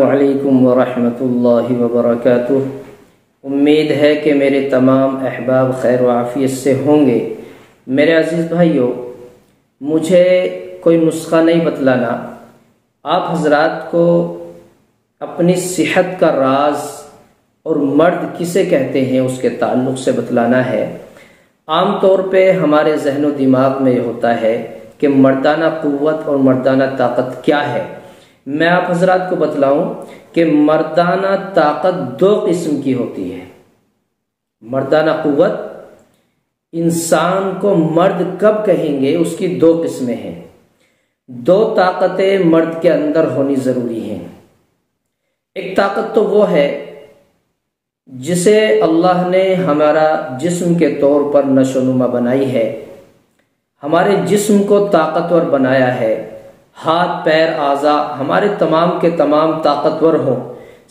علیکم ورحمۃ اللہ وبرکاتہ۔ امید ہے کہ میرے تمام احباب خیر و عافیت سے ہوں گے۔ میرے عزیز بھائیوں، مجھے کوئی نسخہ نہیں بتلانا، آپ حضرات کو اپنی صحت کا راز اور مرد کسے کہتے ہیں اس کے تعلق سے بتلانا ہے۔ عام طور پہ ہمارے ذہن و دماغ میں یہ ہوتا ہے کہ مردانہ قوت اور مردانہ طاقت کیا ہے۔ میں آپ حضرات کو بتلاؤں کہ مردانہ طاقت دو قسم کی ہوتی ہے۔ مردانہ قوت، انسان کو مرد کب کہیں گے، اس کی دو قسمیں ہیں۔ دو طاقتیں مرد کے اندر ہونی ضروری ہیں۔ ایک طاقت تو وہ ہے جسے اللہ نے ہمارا جسم کے طور پر نشو و نما بنائی ہے، ہمارے جسم کو طاقتور بنایا ہے، ہاتھ پیر اعضاء ہمارے تمام کے تمام طاقتور ہوں،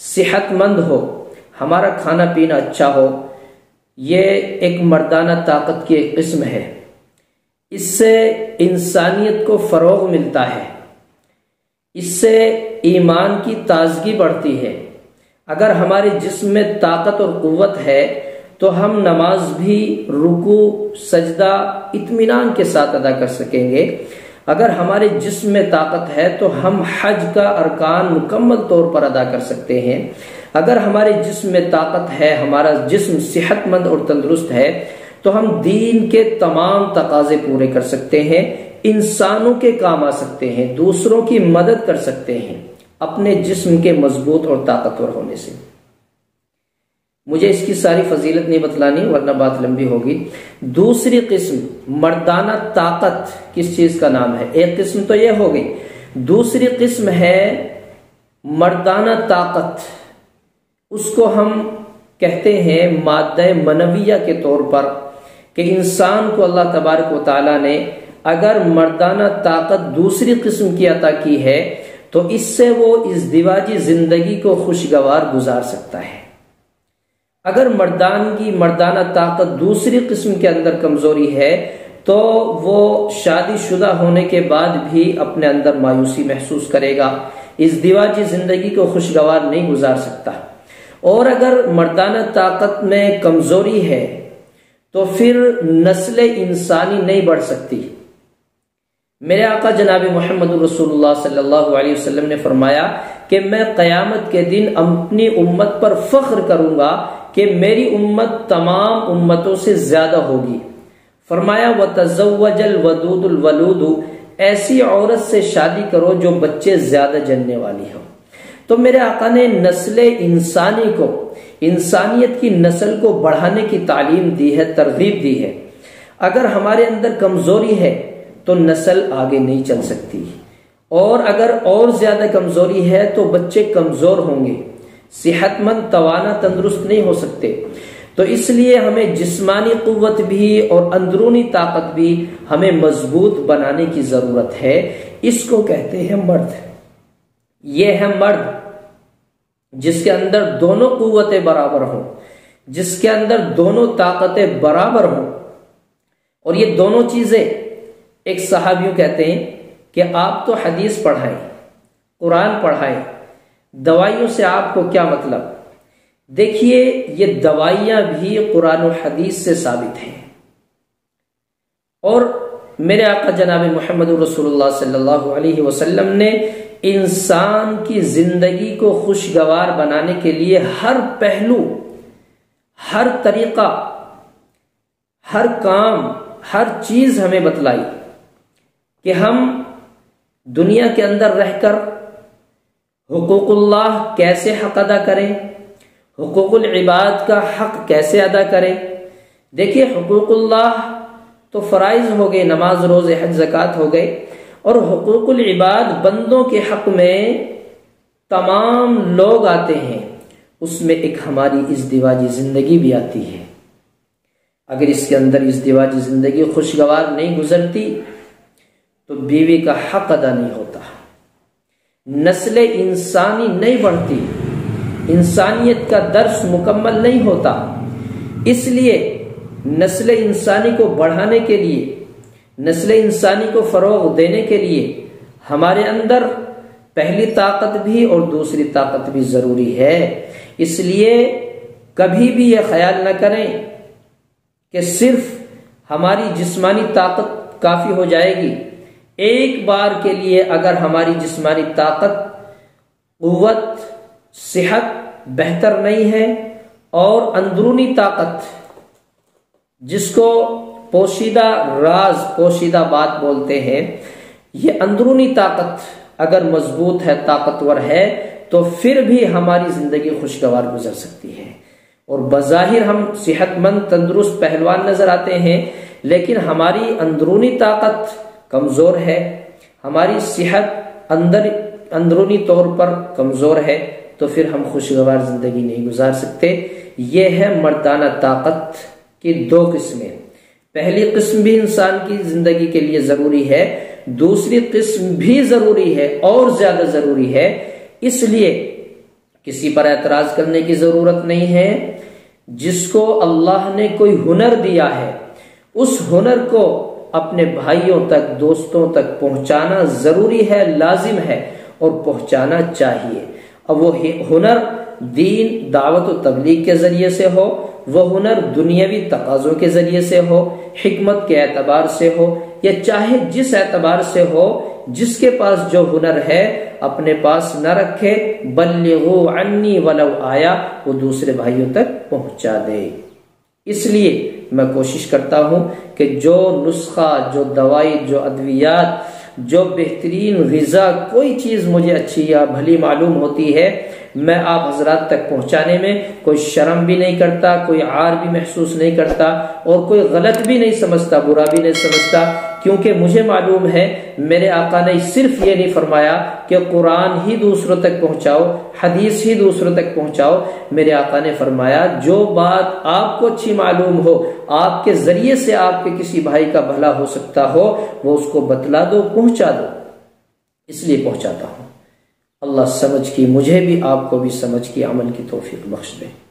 صحت مند ہو، ہمارا کھانا پینا اچھا ہو۔ یہ ایک مردانہ طاقت کی ایک قسم ہے۔ اس سے انسانیت کو فروغ ملتا ہے، اس سے ایمان کی تازگی بڑھتی ہے۔ اگر ہمارے جسم میں طاقت اور قوت ہے تو ہم نماز بھی رکوع سجدہ اطمینان کے ساتھ ادا کر سکیں گے۔ اگر ہمارے جسم میں طاقت ہے تو ہم حج کا ارکان مکمل طور پر ادا کر سکتے ہیں۔ اگر ہمارے جسم میں طاقت ہے، ہمارا جسم صحت مند اور تندرست ہے، تو ہم دین کے تمام تقاضے پورے کر سکتے ہیں، انسانوں کے کام آ سکتے ہیں، دوسروں کی مدد کر سکتے ہیں اپنے جسم کے مضبوط اور طاقتور ہونے سے۔ مجھے اس کی ساری فضیلت نہیں بتلانی ورنہ بات لمبی ہوگی۔ دوسری قسم مردانہ طاقت کس چیز کا نام ہے؟ ایک قسم تو یہ ہو گئی، دوسری قسم ہے مردانہ طاقت۔ اس کو ہم کہتے ہیں مادہ منویہ کے طور پر، کہ انسان کو اللہ تبارک و تعالی نے اگر مردانہ طاقت دوسری قسم کی عطا کی ہے تو اس سے وہ ازدواجی زندگی کو خوشگوار گزار سکتا ہے۔ اگر مردانہ طاقت دوسری قسم کے اندر کمزوری ہے تو وہ شادی شدہ ہونے کے بعد بھی اپنے اندر مایوسی محسوس کرے گا، ازدواجی زندگی کو خوشگوار نہیں گزار سکتا۔ اور اگر مردانہ طاقت میں کمزوری ہے تو پھر نسل انسانی نہیں بڑھ سکتی۔ میرے آقا جناب محمد رسول اللہ صلی اللہ علیہ وسلم نے فرمایا کہ میں قیامت کے دن اپنی امت پر فخر کروں گا کہ میری امت تمام امتوں سے زیادہ ہوگی۔ فرمایا وَتَزَوَّجَ الْوَدُودُ الْوَلُودُ، ایسی عورت سے شادی کرو جو بچے زیادہ جننے والی ہو۔ تو میرے آقا نے نسل انسانی کو، انسانیت کی نسل کو بڑھانے کی تعلیم دی ہے، ترغیب دی ہے۔ اگر ہمارے اندر کمزوری ہے تو نسل آگے نہیں چل سکتی، اور اگر اور زیادہ کمزوری ہے تو بچے کمزور ہوں گے، صحت مند توانا تندرست نہیں ہو سکتے۔ تو اس لیے ہمیں جسمانی قوت بھی اور اندرونی طاقت بھی ہمیں مضبوط بنانے کی ضرورت ہے۔ اس کو کہتے ہیں مرد۔ یہ ہے مرد جس کے اندر دونوں قوتیں برابر ہوں، جس کے اندر دونوں طاقتیں برابر ہوں۔ اور یہ دونوں چیزیں، ایک صحابیوں کہتے ہیں کہ آپ تو حدیث پڑھائیں، قرآن پڑھائیں، دوائیوں سے آپ کو کیا مطلب؟ دیکھیے، یہ دوائیاں بھی قرآن و حدیث سے ثابت ہیں۔ اور میرے آقا جناب محمد رسول اللہ صلی اللہ علیہ وسلم نے انسان کی زندگی کو خوشگوار بنانے کے لیے ہر پہلو، ہر طریقہ، ہر کام، ہر چیز ہمیں بتلائی کہ ہم دنیا کے اندر رہ کر حقوق اللہ کیسے حق ادا کریں، حقوق العباد کا حق کیسے ادا کریں۔ دیکھیے، حقوق اللہ تو فرائض ہو گئے، نماز روزے حج زکوٰۃ ہو گئے، اور حقوق العباد بندوں کے حق میں تمام لوگ آتے ہیں۔ اس میں ایک ہماری ازدواجی زندگی بھی آتی ہے۔ اگر اس کے اندر ازدواجی زندگی خوشگوار نہیں گزرتی تو بیوی کا حق ادا نہیں ہوتا، نسل انسانی نہیں بڑھتی، انسانیت کا درس مکمل نہیں ہوتا۔ اس لیے نسل انسانی کو بڑھانے کے لیے، نسل انسانی کو فروغ دینے کے لیے ہمارے اندر پہلی طاقت بھی اور دوسری طاقت بھی ضروری ہے۔ اس لیے کبھی بھی یہ خیال نہ کریں کہ صرف ہماری جسمانی طاقت کافی ہو جائے گی۔ ایک بار کے لیے اگر ہماری جسمانی طاقت، قوت، صحت بہتر نہیں ہے اور اندرونی طاقت، جس کو پوشیدہ راز، پوشیدہ بات بولتے ہیں، یہ اندرونی طاقت اگر مضبوط ہے، طاقتور ہے، تو پھر بھی ہماری زندگی خوشگوار گزر سکتی ہے۔ اور بظاہر ہم صحت مند، تندرست، پہلوان نظر آتے ہیں، لیکن ہماری اندرونی طاقت کمزور ہے، ہماری صحت اندرونی طور پر کمزور ہے، تو پھر ہم خوشگوار زندگی نہیں گزار سکتے۔ یہ ہے مردانہ طاقت کی دو قسمیں۔ پہلی قسم بھی انسان کی زندگی کے لیے ضروری ہے، دوسری قسم بھی ضروری ہے اور زیادہ ضروری ہے۔ اس لیے کسی پر اعتراض کرنے کی ضرورت نہیں ہے۔ جس کو اللہ نے کوئی ہنر دیا ہے، اس ہنر کو اپنے بھائیوں تک، دوستوں تک پہنچانا ضروری ہے، لازم ہے اور پہنچانا چاہیے۔ اب وہ ہنر دین، دعوت و تبلیغ کے ذریعے سے ہو، وہ ہنر دنیاوی تقاضوں کے ذریعے سے ہو، حکمت کے اعتبار سے ہو، یا چاہے جس اعتبار سے ہو، جس کے پاس جو ہنر ہے اپنے پاس نہ رکھے، بلغوا عنی ولو آیا، وہ دوسرے بھائیوں تک پہنچا دے۔ اس لیے میں کوشش کرتا ہوں کہ جو نسخہ، جو دوائی، جو ادویات، جو بہترین غذا، کوئی چیز مجھے اچھی یا بھلی معلوم ہوتی ہے، میں آپ حضرات تک پہنچانے میں کوئی شرم بھی نہیں کرتا، کوئی عار بھی محسوس نہیں کرتا اور کوئی غلط بھی نہیں سمجھتا، برا بھی نہیں سمجھتا، کیونکہ مجھے معلوم ہے میرے آقا نے صرف یہ نہیں فرمایا کہ قرآن ہی دوسروں تک پہنچاؤ، حدیث ہی دوسروں تک پہنچاؤ۔ میرے آقا نے فرمایا جو بات آپ کو اچھی معلوم ہو، آپ کے ذریعے سے آپ کے کسی بھائی کا بھلا ہو سکتا ہو، وہ اس کو بتلا دو، پہنچا دو۔ اس لیے پہنچاتا ہوں۔ اللہ سمجھ کی، مجھے بھی آپ کو بھی سمجھ کی، عمل کی توفیق بخش دے۔